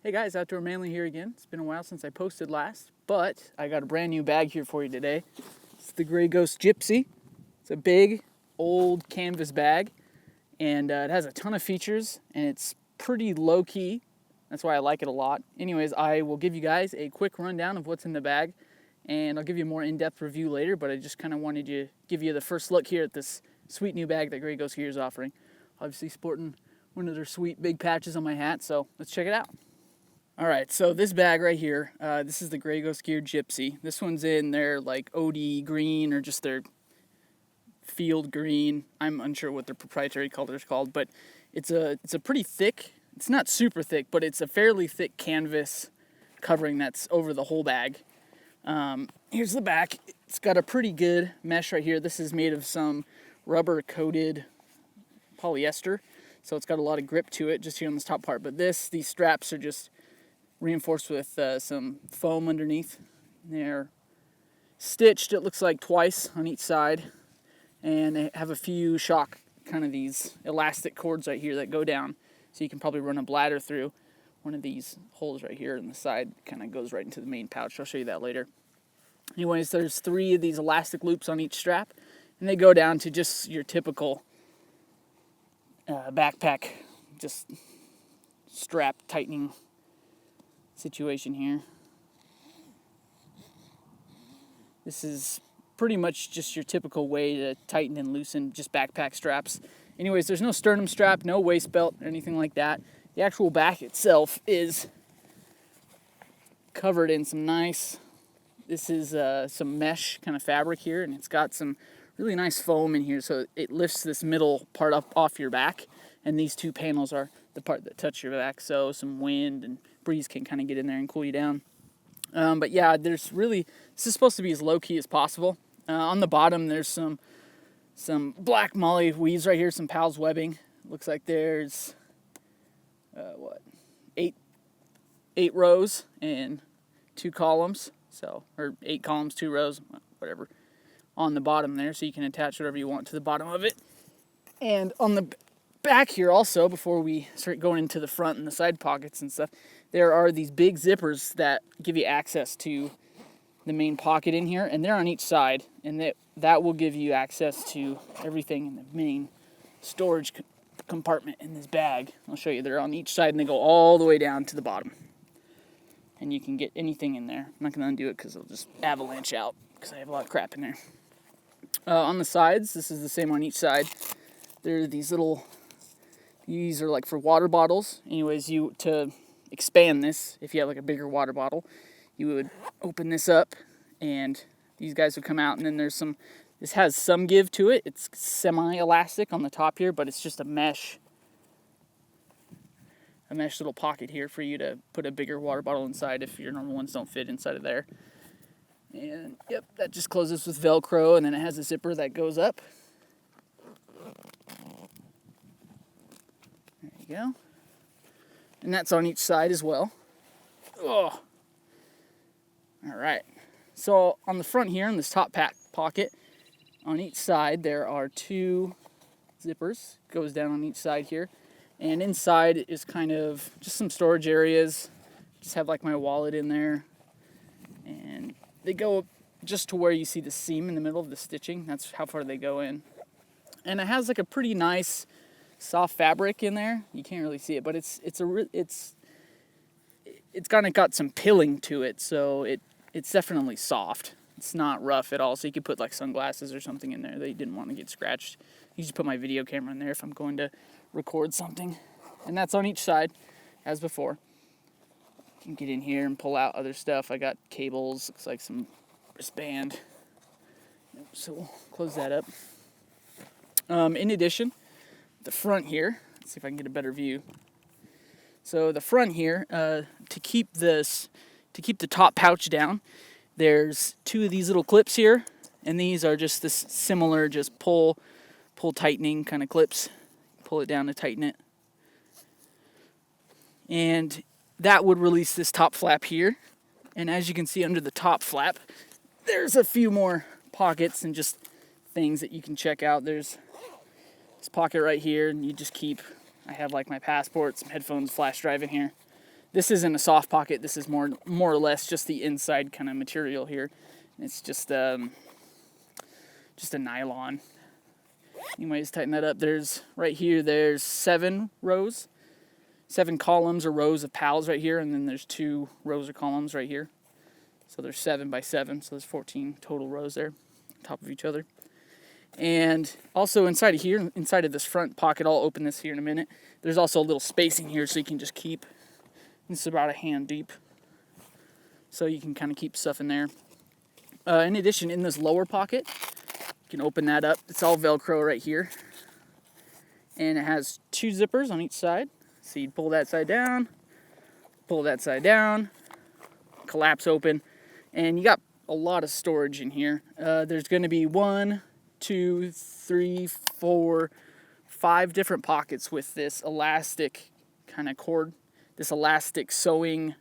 Hey guys, Outdoor Manly here again. It's been a while since I posted last, but I got a brand new bag here for you today. It's the Gray Ghost Gypsy. It's a big, old canvas bag, and it has a ton of features, and it's pretty low-key. That's why I like it a lot. Anyways, I will give you guys a quick rundown of what's in the bag, and I'll give you a more in-depth review later, but I just kind of wanted to give you the first look here at this sweet new bag that Gray Ghost Gear is offering. Obviously sporting one of their sweet big patches on my hat, so let's check it out. Alright, so this bag right here, this is the Gray Ghost Gear Gypsy. This one's in their like OD green or just their field green. I'm unsure what their proprietary color is called, but it's a pretty thick, it's not super thick, but it's a fairly thick canvas covering that's over the whole bag. Here's the back. It's got a pretty good mesh right here. This is made of some rubber coated polyester, so it's got a lot of grip to it just here on this top part. But these straps are just reinforced with some foam underneath. They're stitched, it looks like, twice on each side, and they have a few shock, kind of these elastic cords right here that go down, so you can probably run a bladder through one of these holes right here, and the side kind of goes right into the main pouch. I'll show you that later. Anyways, there's 3 of these elastic loops on each strap, and they go down to just your typical backpack, just strap tightening situation here. This is pretty much just your typical way to tighten and loosen just backpack straps. Anyways, there's no sternum strap, no waist belt, or anything like that. The actual back itself is covered in some nice, this is some mesh kind of fabric here, and it's got some really nice foam in here, so it lifts this middle part up off your back, and these 2 panels are the part that touch your back, so some wind and breeze can kind of get in there and cool you down. But yeah, this is supposed to be as low-key as possible. On the bottom, there's some black moly weaves right here, some Pal's webbing. Looks like there's, 8 rows and 2 columns, or 8 columns, 2 rows, whatever, on the bottom there, so you can attach whatever you want to the bottom of it. And on the back here also, before we start going into the front and the side pockets and stuff, there are these big zippers that give you access to the main pocket in here, and they're on each side, and that will give you access to everything in the main storage compartment in this bag. I'll show you. They're on each side, and they go all the way down to the bottom, and you can get anything in there. I'm not going to undo it because it'll just avalanche out because I have a lot of crap in there. On the sides, this is the same on each side. There are these are like for water bottles. Anyways, to expand this, if you have like a bigger water bottle, you would open this up and these guys would come out, and then this has some give to it. It's semi-elastic on the top here, but it's just a mesh little pocket here for you to put a bigger water bottle inside if your normal ones don't fit inside of there. And yep, that just closes with Velcro, and then it has a zipper that goes up. There you go. And that's on each side as well. Oh. All right. So on the front here, in this top pocket, on each side, there are 2 zippers. Goes down on each side here. And inside is kind of just some storage areas. Just have like my wallet in there. And they go just to where you see the seam in the middle of the stitching. That's how far they go in. And it has like a pretty nice soft fabric in there. You can't really see it, but it's kind of got some pilling to it, so it's definitely soft. It's not rough at all, so you could put like sunglasses or something in there that you didn't want to get scratched. You just put my video camera in there if I'm going to record something. And that's on each side, as before. You can get in here and pull out other stuff. I got cables, looks like some wristband. So we'll close that up. In addition, the front here, let's see if I can get a better view. So the front here, to keep the top pouch down, there's 2 of these little clips here, and these are just this similar, just pull tightening kind of clips. Pull it down to tighten it. And that would release this top flap here. And as you can see under the top flap, there's a few more pockets and just things that you can check out. There's this pocket right here, and you just keep, I have like my passport, some headphones, flash drive in here. This isn't a soft pocket. This is more or less just the inside kind of material here. It's just a nylon. Anyways, tighten that up. There's right here, there's 7 rows, 7 columns or rows of pals right here, and then there's 2 rows or columns right here. So there's 7 by 7, so there's 14 total rows there on top of each other. And also inside of here, inside of this front pocket, I'll open this here in a minute, there's also a little spacing here so you can just keep, this is about a hand deep, so you can kind of keep stuff in there. In addition, in this lower pocket, you can open that up. It's all Velcro right here. And it has 2 zippers on each side. So you'd pull that side down, collapse open, and you got a lot of storage in here. There's going to be 1, 2, 3, 4, 5 different pockets with this elastic kind of cord, this elastic sewing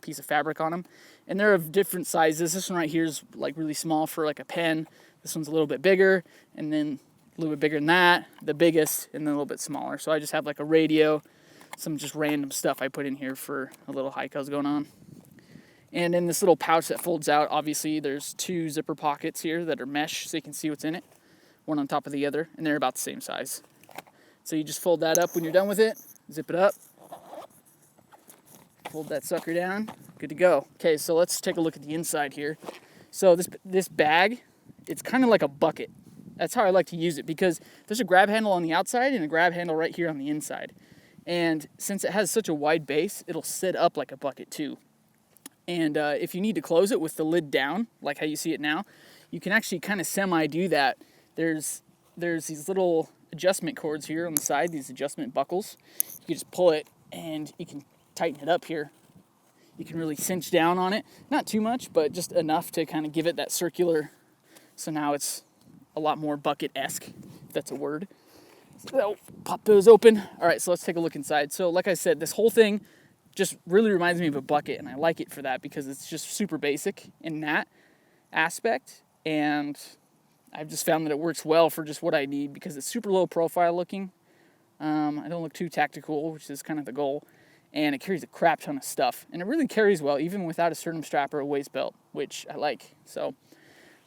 piece of fabric on them. And they're of different sizes. This one right here is like really small for like a pen. This one's a little bit bigger, and then a little bit bigger than that, the biggest, and then a little bit smaller. So I just have like a radio, some just random stuff I put in here for a little hike I was going on. And in this little pouch that folds out, obviously there's 2 zipper pockets here that are mesh so you can see what's in it, one on top of the other, and they're about the same size. So you just fold that up when you're done with it, zip it up, fold that sucker down, good to go. Okay, so let's take a look at the inside here. So this bag, it's kind of like a bucket. That's how I like to use it, because there's a grab handle on the outside and a grab handle right here on the inside. And since it has such a wide base, it'll sit up like a bucket too. And if you need to close it with the lid down, like how you see it now, you can actually kind of semi-do that. There's these little adjustment cords here on the side, these adjustment buckles. You can just pull it and you can tighten it up here. You can really cinch down on it. Not too much, but just enough to kind of give it that circular. So now it's a lot more bucket-esque, if that's a word. So pop those open. All right, so let's take a look inside. So like I said, this whole thing just really reminds me of a bucket, and I like it for that because it's just super basic in that aspect. And I've just found that it works well for just what I need because it's super low profile looking. I don't look too tactical, which is kind of the goal. And it carries a crap ton of stuff. And it really carries well, even without a sternum strap or a waist belt, which I like. So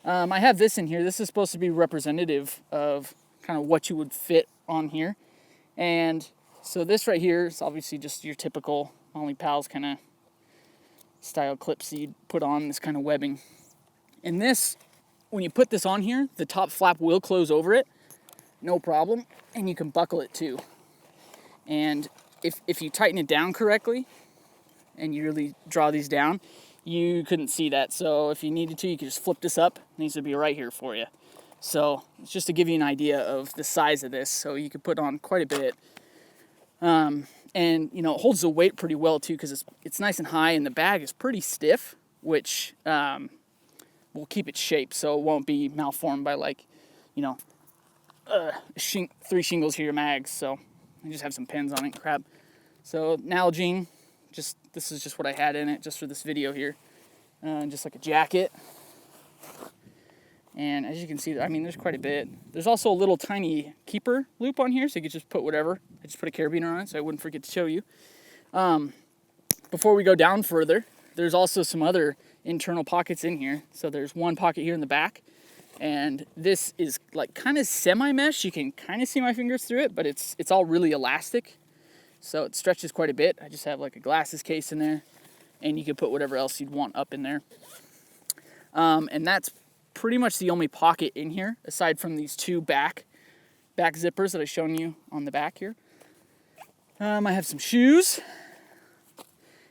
I have this in here. This is supposed to be representative of kind of what you would fit on here. And so this right here is obviously just your typical Molly Pals kind of style clips that you'd put on, this kind of webbing. And this, when you put this on here, the top flap will close over it, no problem. And you can buckle it too. And if you tighten it down correctly and you really draw these down, you couldn't see that. So if you needed to, you could just flip this up. It needs to be right here for you. So it's just to give you an idea of the size of this. So you could put on quite a bit. And, you know, it holds the weight pretty well too because it's nice and high and the bag is pretty stiff, which will keep its shape so it won't be malformed by, like, you know, 3 shingles here mags. So I just have some pins on it and crap. So Nalgene, this is just what I had in it just for this video here. Just like a jacket. And as you can see, I mean, there's quite a bit. There's also a little tiny keeper loop on here, so you could just put whatever. I just put a carabiner on it, so I wouldn't forget to show you. Before we go down further, there's also some other internal pockets in here. So there's one pocket here in the back, and this is like kind of semi-mesh. You can kind of see my fingers through it, but it's all really elastic, so it stretches quite a bit. I just have like a glasses case in there, and you can put whatever else you'd want up in there. And that's pretty much the only pocket in here, aside from these 2 back zippers that I've shown you on the back here. I have some shoes.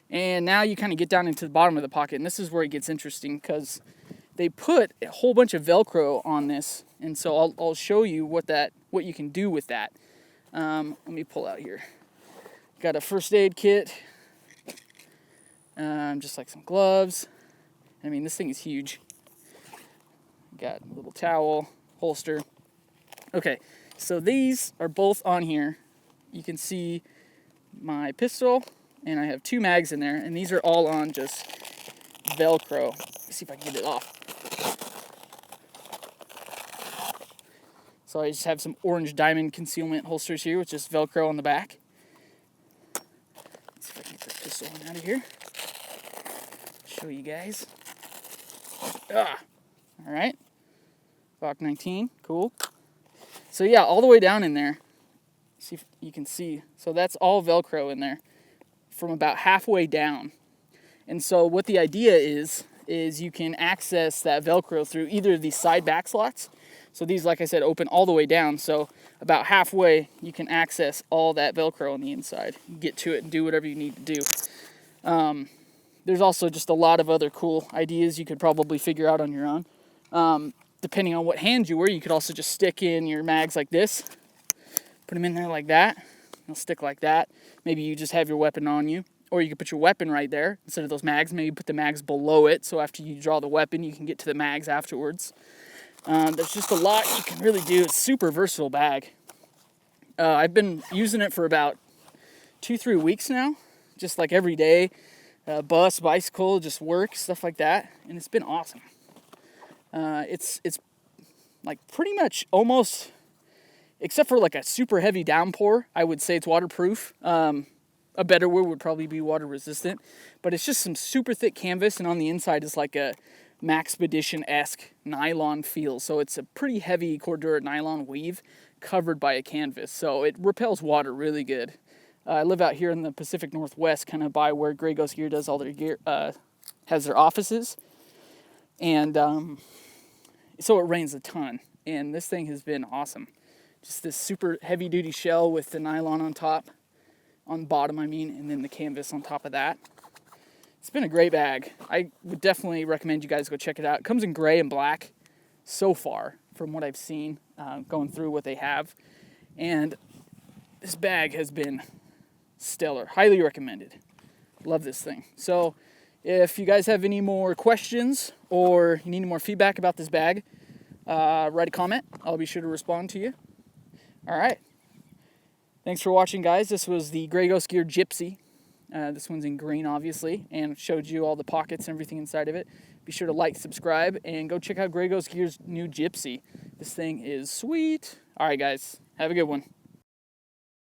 And now you kind of get down into the bottom of the pocket, and this is where it gets interesting because they put a whole bunch of Velcro on this, and so I'll show you what you can do with that. Let me pull out here. Got a first aid kit, just like some gloves. I mean, this thing is huge. Got a little towel, holster. Okay, so these are both on here. You can see my pistol, and I have 2 mags in there, and these are all on just Velcro. Let's see if I can get it off. So I just have some orange diamond concealment holsters here with just Velcro on the back. Let's see if I can get this this one out of here. Show you guys. All right. Bach 19, cool. So yeah, all the way down in there. See if you can see. So that's all Velcro in there from about halfway down. And so what the idea is you can access that Velcro through either of these side back slots. So these, like I said, open all the way down. So about halfway, you can access all that Velcro on the inside. Get to it and do whatever you need to do. There's also just a lot of other cool ideas you could probably figure out on your own. Depending on what hand you wear, you could also just stick in your mags like this. Put them in there like that. They'll stick like that. Maybe you just have your weapon on you. Or you could put your weapon right there instead of those mags. Maybe put the mags below it, so after you draw the weapon, you can get to the mags afterwards. There's just a lot you can really do. It's a super versatile bag. I've been using it for about 2-3 weeks now, just like every day. Bus, bicycle, just work, stuff like that, and it's been awesome. It's like pretty much almost, except for like a super heavy downpour, I would say it's waterproof. A better word would probably be water resistant, but it's just some super thick canvas, and on the inside is like a Maxpedition-esque nylon feel. So it's a pretty heavy Cordura nylon weave covered by a canvas, so it repels water really good. I live out here in the Pacific Northwest, kind of by where Gray Ghost Gear does all their gear, has their offices, and so it rains a ton, and this thing has been awesome. Just this super heavy duty shell with the nylon on top, on the bottom I mean, and then the canvas on top of that. It's been a great bag. I would definitely recommend you guys go check it out. It comes in gray and black so far from what I've seen, going through what they have, and this bag has been stellar. Highly recommended. Love this thing. So if you guys have any more questions or you need any more feedback about this bag, write a comment. I'll be sure to respond to you. All right. Thanks for watching, guys. This was the Gray Ghost Gear Gypsy. This one's in green, obviously, and showed you all the pockets and everything inside of it. Be sure to like, subscribe, and go check out Gray Ghost Gear's new Gypsy. This thing is sweet. All right, guys. Have a good one.